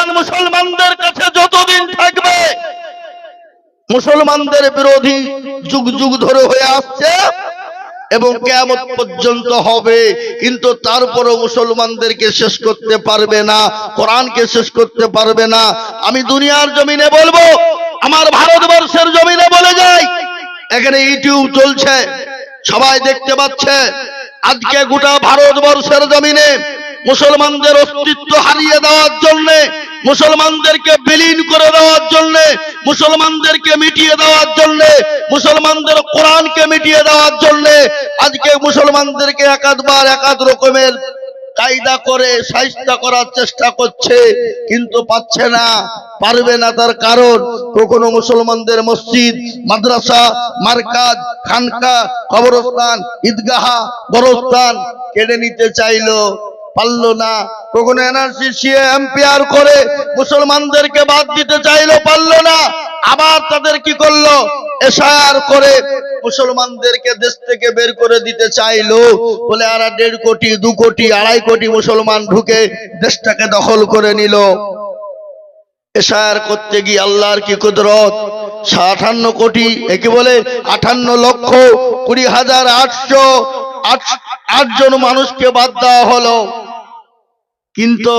কোরআন মুসলমানদের কাছে যতদিন থাকবে, মুসলমানদের বিরোধী যুগ যুগ ধরে হয়ে আসছে এবং কিয়ামত পর্যন্ত হবে, কিন্তু তারপরও মুসলমানদেরকে শেষ করতে পারবে না, কোরআনকে শেষ করতে পারবে না। আমি দুনিয়ার জমিনে বলবো, আমার ভারতবর্ষের জমিনে বলে যাই, এখানে ইউটিউব চলছে, সবাই দেখতে পাচ্ছে। আজকে গোটা ভারতবর্ষের জমিনে মুসলমানদের অস্তিত্ব হারিয়ে দেওয়ার জন্য, মুসলমানদেরকে বিলীন করে দেওয়ার জন্য, মুসলমানদেরকে মিটিয়ে দেওয়ার জন্য, মুসলমানদের কোরআনকে মিটিয়ে দেওয়ার জন্য আজকে মুসলমানদেরকে একাধবার একাধ রকমের কায়দা করে শায়েস্তা করার চেষ্টা করছে, কিন্তু পাচ্ছে না, পারবে না। তার কারণ কখনো মুসলমানদের মসজিদ, মাদ্রাসা, মারকাজ, খানকা, কবরস্থান, ঈদগাহ, গোরস্থান কেড়ে নিতে চাইলো, পারলো না। কখনো এনআরসি এম্পিয়ার করে মুসলমানদেরকে বাদ দিতে চাইলো, পারলো না। আবার তাদের কি করলো, এসআর করে মুসলমানদেরকে দেশ থেকে বের করে দিতে চাইলো, বলে আর 1.5 কোটি 2 কোটি 2.5 কোটি মুসলমান ঢুকে দেশটাকে দখল করে নিল। এসআর করতে গিয়ে আল্লাহর কি কুদরত, 58 কোটি, একে বলে 58,20,808 জন মানুষকে বাদ দেওয়া হলো, কিন্তু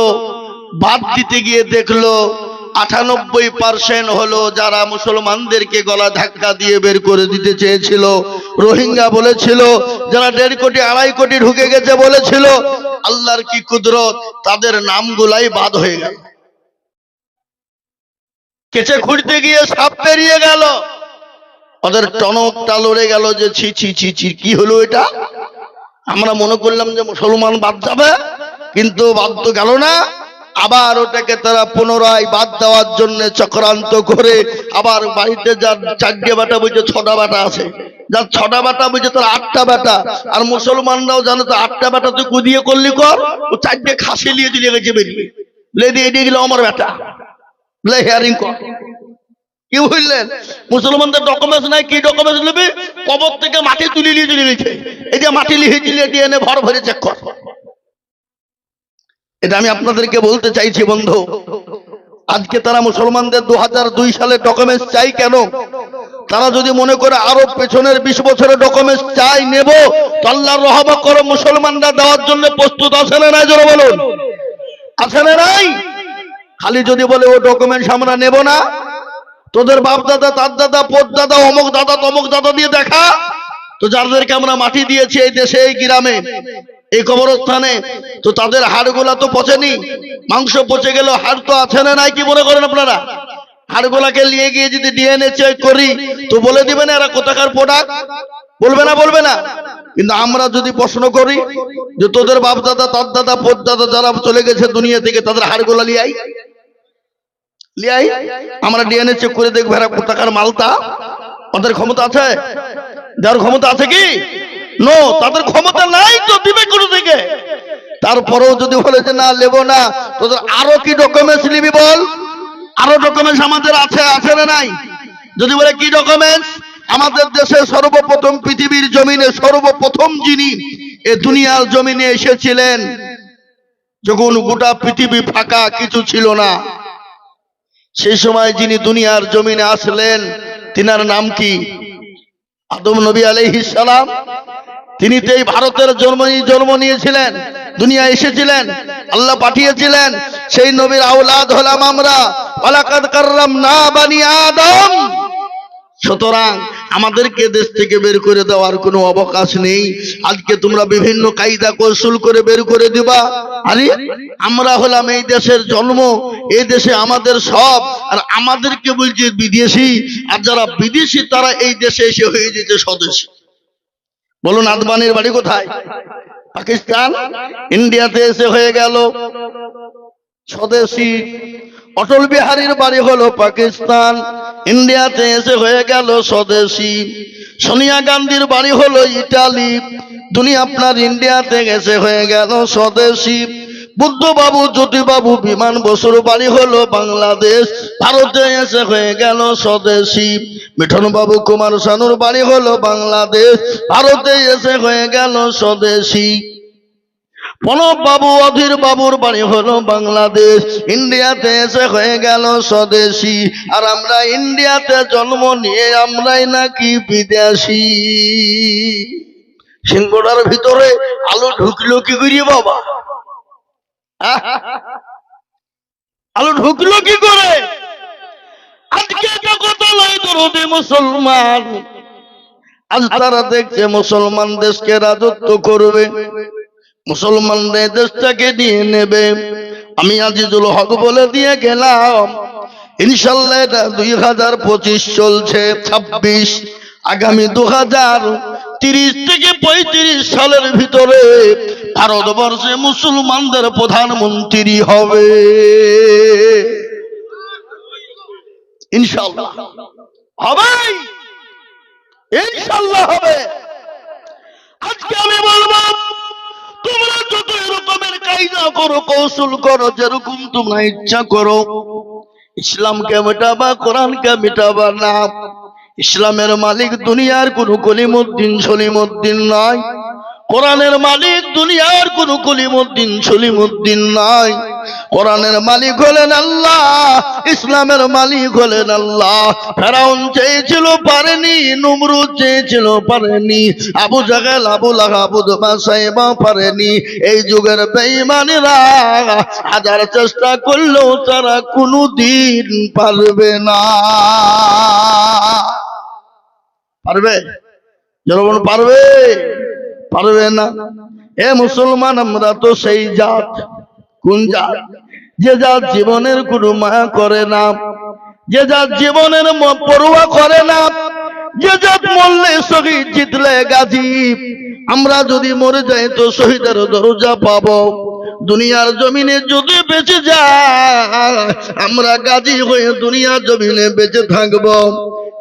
বাদ দিতে গিয়ে দেখলো 98% হলো যারা মুসলমানদেরকে গলা ধাক্কা দিয়ে বের করে দিতে চেয়েছিল। রোহিঙ্গা বলেছিল, যারা 1.5 কোটি 2.5 কোটি ঢুকে গেছে বলেছিল, আল্লাহর কি কুদরত, তাদের নামগুলাই বাদ হয়ে গেল। কেচে খুঁড়তে গিয়ে সাপ পেরিয়ে গেল, ওদের টনকটা লড়ে গেল যে ছি ছি ছি ছি, কি হলো এটা? আমরা মনে করলাম যে মুসলমান বাদ যাবে, কিন্তু বাদ তো গেল না। আবার ওটাকে তারা পুনরায় বাদ দেওয়ার জন্য চক্রান্ত করে, আবার বাড়িতে যার 4টে বেটা বুঝে 6টা বেটা আছে, যার 6টা বেটা বুঝে তার 8টা বেটা, আর মুসলমানরাও জানে তো 8টা বেটা তুই কুদিয়ে করলি কর, ও 4টে খাসি নিয়ে চলে গেছে বেরিয়ে, লেদি এদিকে গেল আমার বেটা, বলে হেয়ারিং কর। কি বুঝলেন? মুসলমানদের ডকুমেন্টস নাই, কি ডকুমেন্টস নেবে? কবর থেকে মাটি তুলে নিয়ে চলে গেছে, এই যে মাটি লিখে দিয়ে এনে ভর ভরে চেক কর। এটা আমি আপনাদেরকে বলতে চাইছি বন্ধু, আজকে তারা মুসলমানদের 2002 সালে ডকুমেন্টস চাই কেন? তারা যদি মনে করে আরো পেছনের 20 বছরের ডকুমেন্টস চাই নেব, তো আল্লাহর রহমত করে মুসলমানরা দেওয়ার জন্য প্রস্তুত আছে না নাই? জোরে বলুন, আছে না নাই? খালি যদি বলে ও ডকুমেন্টস আমরা নেব না, তোদের বাপ দাদা, তার দাদা, পোত দাদা, অমুক দাদা, তমুক দাদা দিয়ে দেখা, তো যাদেরকে আমরা মাটি দিয়েছি এই দেশে, এই গ্রামে, এই কবরস্থানে, তো তাদের হাড়গুলা তো পচেনি, মাংস পচে গেল, হাড় তো আছে না নাই? কি মনে করেন আপনারা? হাড়গুলাকে নিয়ে গিয়ে যদি ডিএনএ চেক করি, তো বলে দিবেন এরা কোথাকার প্রোডাক্ট? বলবে না? বলবে না? কিন্তু আমরা যদি প্রশ্ন করি যে তোদের বাপ দাদা, তার দাদা, পোত দাদা যারা চলে গেছে দুনিয়া থেকে, তাদের হাড়গুলা লিয়াই, আমরা ডিএনএ চেক করে দেখবো এরা কোথাকার মালতা। ওদের ক্ষমতা আছে? দেওয়ার ক্ষমতা আছে কি? নো, তাদের ক্ষমতা নাই, তো দিবে কোথা থেকে? তারপরেও যদি বলে যে না নেবো না, তোদের আরো কি ডকুমেন্টস নিবি বল? আরো ডকুমেন্টস আমাদের আছে, আছে না নাই? যদি বলে কি ডকুমেন্টস? আমাদের দেশে সর্বপ্রথম পৃথিবীর জমিনে সর্বপ্রথম যিনি এ দুনিয়ার জমিনে এসেছিলেন, যখন গোটা পৃথিবী ফাঁকা, কিছু ছিল না, সেই সময় যিনি দুনিয়ার জমিনে আসলেন, তিনার নাম কি? আদম নবী আলাইহিস সালাম। তিনি তো এই ভারতের জন্ম নিয়েছিলেন, দুনিয়া এসেছিলেন, আল্লাহ পাঠিয়েছিলেন। সেই নবীর আওলাদ হলাম আমরা, ওয়ালাকাদ কাররামনা বানি আদম। সুতরাং আমাদেরকে দেশ থেকে বের করে দেওয়ার কোনো অবকাশ নেই। আজকে তোমরা বিভিন্ন কায়দা কৌশল করে বের করে দিবা, আরে আমরা হলাম এই দেশের জন্ম, এই দেশে আমাদের সব, আর আমাদেরকে বলছে বিদেশি, আর যারা বিদেশি তারা এই দেশে এসে হয়ে যেতে স্বদেশী। বলুন আদবানির বাড়ি কোথায়? পাকিস্তান। ইন্ডিয়াতে এসে হয়ে গেল স্বদেশী। অটল বিহারীর বাড়ি হলো পাকিস্তান, ইন্ডিয়াতে এসে হয়ে গেল স্বদেশী। সোনিয়া গান্ধীর বাড়ি হলো ইটালি, দুনিয়া আপনার ইন্ডিয়াতে এসে হয়ে গেল স্বদেশী। বুদ্ধবাবু, জ্যোতিবাবু, বিমান বসুর বাড়ি হলো বাংলাদেশ, ভারতে এসে হয়ে গেল স্বদেশী। মিঠন বাবু, কুমার শানুর বাড়ি হলো বাংলাদেশ, ভারতে এসে হয়ে গেল স্বদেশী। প্রণব বাবু অধীর বাবুর বাড়ি হলো বাংলাদেশ, ইন্ডিয়াতে এসে হয়ে গেল স্বদেশী, আর আমরা ইন্ডিয়াতে জন্ম নিয়ে আমরাই নাকি বিদেশী। সিংহটার ভিতরে আলো ঢুকলো কি করি বাবা? আলো ঢুকলো কি করে? আজকে জগতালয় দরদে মুসলমান, আজ তারা দেখছে মুসলমান দেশকে রাজত্ব করবে, মুসলমানদের দেশটাকে নিয়ে নেবে। আমি আজিজুল হক বলে দিয়ে গেলাম, ইনশাল্লাহ এটা 2025 চলছে 26, আগামী 2030 থেকে 35 সালের ভিতরে ভারতবর্ষে মুসলমানদের প্রধানমন্ত্রী হবে ইনশাল্লাহ। হবে, ইনশাল্লাহ হবে। আজকে আমি বলবো, তোমরা যত এরকমের কায়দা করো, কৌশল করো, যেরকম তোমরা ইচ্ছা করো, ইসলামকে মেটাবা, কোরআনকে মেটাবা না। ইসলামের মালিক দুনিয়ার কোন কলিমুদ্দিন সলিমুদ্দিন নয়, কোরআনের মালিক দুনিয়ার কোন কলিমুদ্দিন সলিমুদ্দিন নয়। কোরআনের মালিক হলেন আল্লাহ, ইসলামের মালিক হলেন আল্লাহ। ফেরাউন চেয়েছিল পারেনি, নমরুদ চেয়েছিল পারেনি, আবু জাহেল আবু লাহাব উতবা সাইবা পারেনি। এই যুগের বেঈমানেরা হাজার চেষ্টা করলেও তারা কোনোদিন পারবে না। পারবে? যখন পারবে, পারবে না। এ মুসলমান, আমরা তো সেই জাত। কোন জাত? যে জাত জীবনের কোনো মায়া করে না, যে জাত জীবনের পরোয়া করে না, যে জাত মরলে শহীদ, জিতলে গাজী। আমরা যদি মরে যাই তো শহীদের দরজা পাবো। দুনিয়ার জমিনে যদি বেঁচে যায়, আমরা গাজী হয়ে দুনিয়ার জমিনে বেঁচে থাকবো।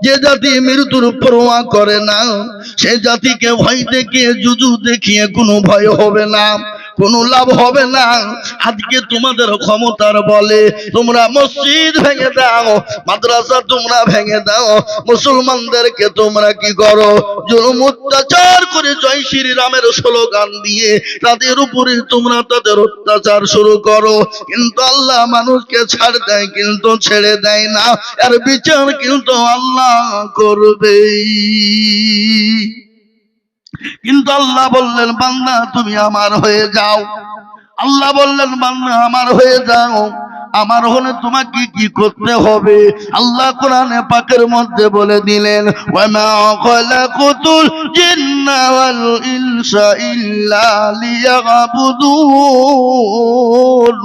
যে জাতি মৃত্যুর পরোয়া করে না, সে জাতিকে ভয় দেখিয়ে, জুজু দেখিয়ে কোনো ভয় হবে না, কোনো লাভ হবে না। আজকে তোমাদের ক্ষমতার বলে তোমরা মসজিদ ভেঙে দাও, মাদ্রাসা তোমরা ভেঙে দাও, মুসলমানদেরকে তোমরা কি করো? জুলুম অত্যাচার করে জয় শ্রীরামের স্লোগান দিয়ে তাদের উপরে তোমরা তাদের অত্যাচার শুরু করো। কিন্তু আল্লাহ মানুষকে ছাড় দেয়, কিন্তু ছেড়ে দেয় না। আর বিচার কিন্তু আল্লাহ করবে। কিন্তু আল্লাহ বললেন, বান্দা তুমি আমার হয়ে যাও। আল্লাহ বললেন, বান্দা আমার হয়ে যাও। আমার হলে তোমাকে কি করতে হবে? আল্লাহ কোরআনে পাকের মধ্যে বলে দিলেন, ওয়ামা খালাকুতুল জিন্না ওয়াল ইনসা ইল্লা লিয়াবুদুন।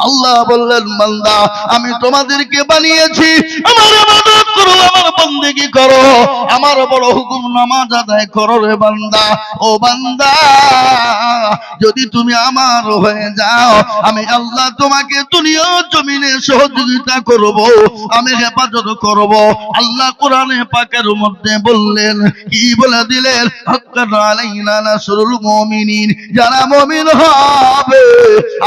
আল্লাহ বললেন, বান্দা আমি তোমাদেরকে বানিয়েছি আমার ইবাদত করো, আমার বন্দেগী করো, আমার বড় হুকুম নামাজ আদায় করো রে বান্দা। ও বান্দা, যদি তুমি আমার হয়ে যাও, আমি আল্লাহ তোমাকে দুনিয়া জমিনে সহযোগিতা করব, আমি হেফাজত করব। আল্লাহ কোরআনে পাকের মধ্যে বললেন, কি বলে দিলেন? হাক্কান আলাইনা নাসরুল মুমিনিন। যারা মুমিন হবে,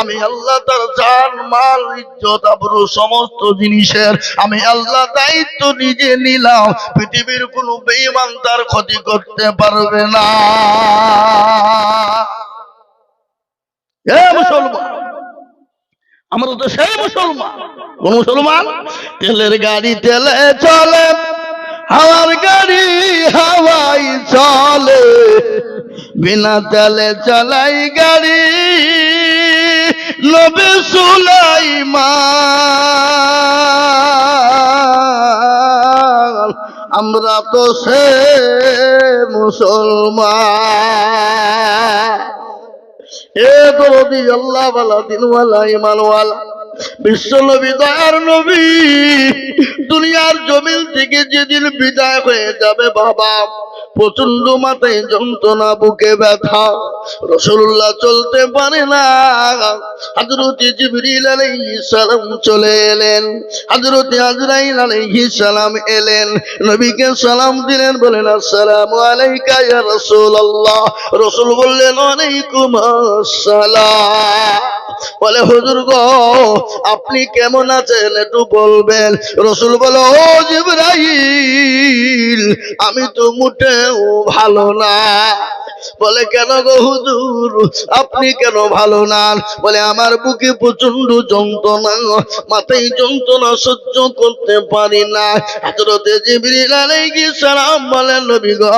আমি আল্লাহ তার জান মাল ইজ্জত আবরু সমস্ত জিনিসের আমি আল্লাহ দায়িত্ব নিজে নিলাম। পৃথিবীর কোন বেঈমান তার ক্ষতি করতে পারবে না। এ মুসলমান, আমরা তো সেই মুসলমান। কোন মুসলমান? তেলের গাড়ি তেলে চলে, হাওয়ার গাড়ি হাওয়াই চলে, বিনা তেলে চালাই গাড়ি নবী সুলাইমান। আমরা তো সে মুসলমান। এ দরদি আল্লাহ ওয়ালা দিনওয়ালা ঈমানওয়ালা বিশ্ব নবী দয়ার নবী দুনিয়ার জমিন থেকে যেদিন বিদায় হয়ে যাবে বাবা, প্রচন্ড মাথায় যন্ত্রণা, বুকে ব্যথা, রাসূলুল্লাহ চলতে পারে না। হযরত জিবরিল আলাইহিস সালাম চলে এলেন, হযরত আজরাইল আলাইহিস সালাম এলেন, নবীকে সালাম দিলেন, বলেন আসসালামু আলাইকা ইয়া রাসূলুল্লাহ। রাসূল বললেন ওয়ালাইকুম আসসালাম। বলে হুজুর গো, আপনি কেমন আছেন একটু বলবেন। রাসূল বলে, ও জিবরাইল, আমি তো মোটে মোটেও ভালো না। বলে কেন গো হুজুর, আপনি কেন ভালো না? বলে আমার বুকে প্রচন্ড যন্ত্রণা, মাথায় যন্ত্রণা সহ্য করতে পারি না। হযরত জিবরিল আলাইহিস সালাম বলেন নবী গো,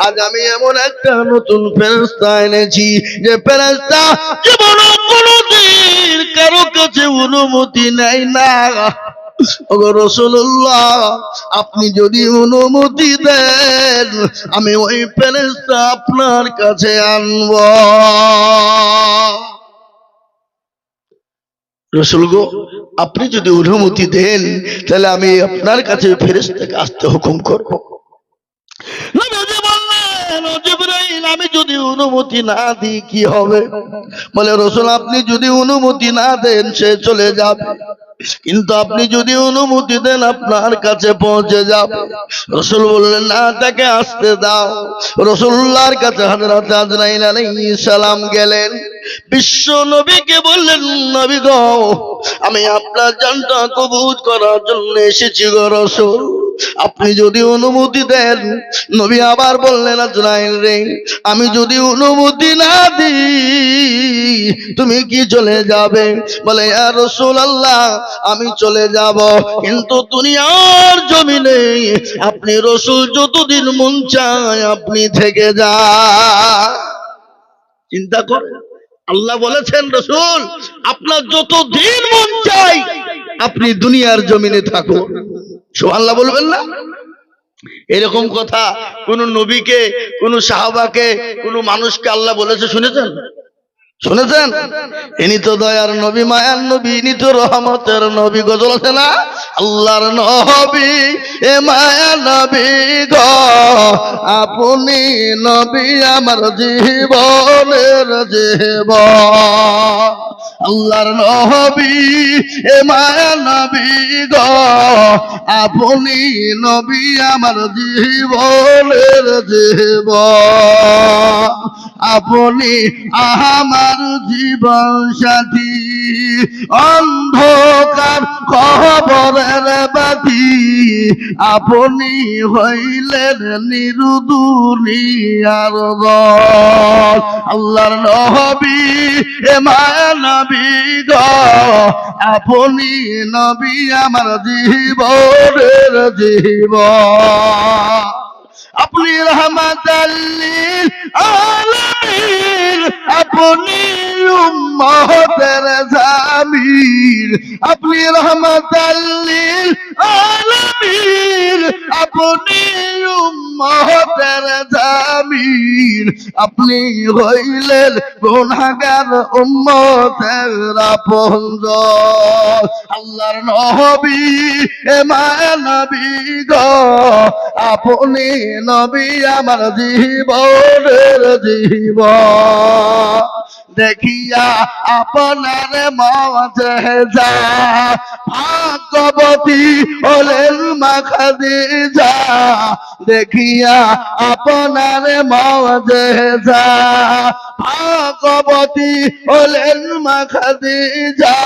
আজ আমি এমন একটা নতুন ফেরেশতা এনেছি যে ফেরেশতা জীবনে কোনোদিন কারো কাছে অনুমতি নেয় না। ওগো রাসূলুল্লাহ, আপনি যদি অনুমতি দেন আমি ওই ফেরেশতা আপনার কাছে আনব। রাসূল গো, আপনি যদি অনুমতি দেন তাহলে আমি আপনার কাছে ফেরেশতাকে আসতে হুকুম করব। নবীজি বললেন, ও জিবরাইল, আমি যদি অনুমতি না দিই কি হবে? বলে রাসূল, আপনি যদি অনুমতি না দেন সে চলে যাবে, কিন্তু আপনি যদি অনুমতি দেন আপনার কাছে পৌঁছে যাবে। রাসূল বললেন, না, তাকে আসতে দাও। রাসূলুল্লাহর কাছে হযরত আজরাইল আলাইহিস সালাম গেলেন। বিশ্ব নবীকে বললেন, নবী গো, আমি আপনার জানটা কবুল করার জন্য এসেছি গো রাসূল, আপনি যদি অনুমতি দেন। নবী আবার বললেন, আজরাইল রে, আমি যদি অনুমতি না দিই তুমি কি চলে যাবে? বলে ইয়া রাসূলুল্লাহ, আমি চলে যাব, কিন্তু দুনিয়ার জমিনে আপনি রাসূল যতদিন মন চায় আপনি থেকে যান। চিন্তা করে আল্লাহ বলেছেন, রাসূল আপনার যতদিন মন চায় আপনি দুনিয়ার জমিনে থাকুন। সুবহানাল্লাহ বলবেন না? এরকম কথা কোন নবীকে, কোন সাহাবাকে, কোন মানুষকে আল্লাহ বলেছে শুনেছেন? শুনেছেন? ইনি তো দয়ার নবী, মায়ার নবী, ইনি তো রহমতের নবী। গজল আছে না, আল্লাহর নবী এ মায়ার নবী গো, আপনি নবী আমার জীবনের জীবন। আল্লাহর নবী এ মায়ার নবী গো, আপনি নবী আমার জীবনের জীবন। আপনি আমার জীবন সাথী, অন্ধকার কবরের বাতি, আপনি হইলেন নিরু দুনিয়ার রব। আল্লাহর নবী এ মায়ার নবী গো, আপনি নবী আমার জীবনের জীবন। আপনি রহমাতাল লিল আলামিন, আপনি উম্মতের জামিল। আপনি রহমাতাল লিল আলামিন, আপনি উম্মতের জামিল। আপনি হইলেন গুনাহগার উম্মতের আপনজন। আল্লাহর নবী এ মায়ার নবী গো, আপনি নবী আমার জীবনের জীবন। দেখিয়া আপনার মুআজিজা, ভাগ্যবতী হলেন মা খাদিজা। দেখিয়া আপনার মুআজিজা, ভাগ্যবতী হলেন মা খাদিজা।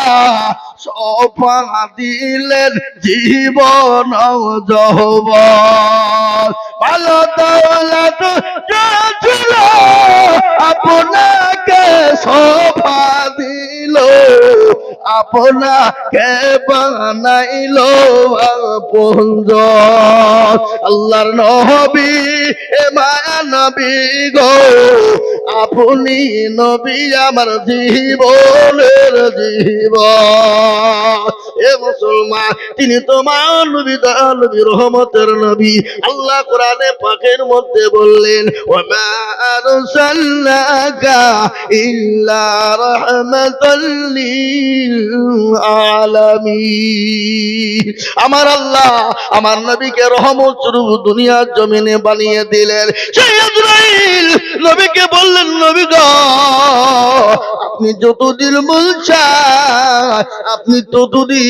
সোফা দিলেন জীবন যৌবন। ভালো দৌলত ছিল আপনাকে সোফা দিল, আপনাকে বানাইল আপনজন। আল্লাহর নবী এ মায়া নবী গো, আপনি নবী আমার জীবনের জীবন। এ মুসলমান, তিনি তো মানবী, নবী, রহমতের নবী। আল্লাহ কোরআনে পাকের মধ্যে বললেন, ওয়া মা আরসালনাকা ইল্লা রাহমাতাল লিল আলামিন। আমার আল্লাহ আমার নবীকে রহমত স্বরূপ দুনিয়ার জমিনে বানিয়ে দিলেন। সেই আজরাইল নবীকে বললেন, নবী গো, আপনি যতদিন মন চায় আপনি ততদিন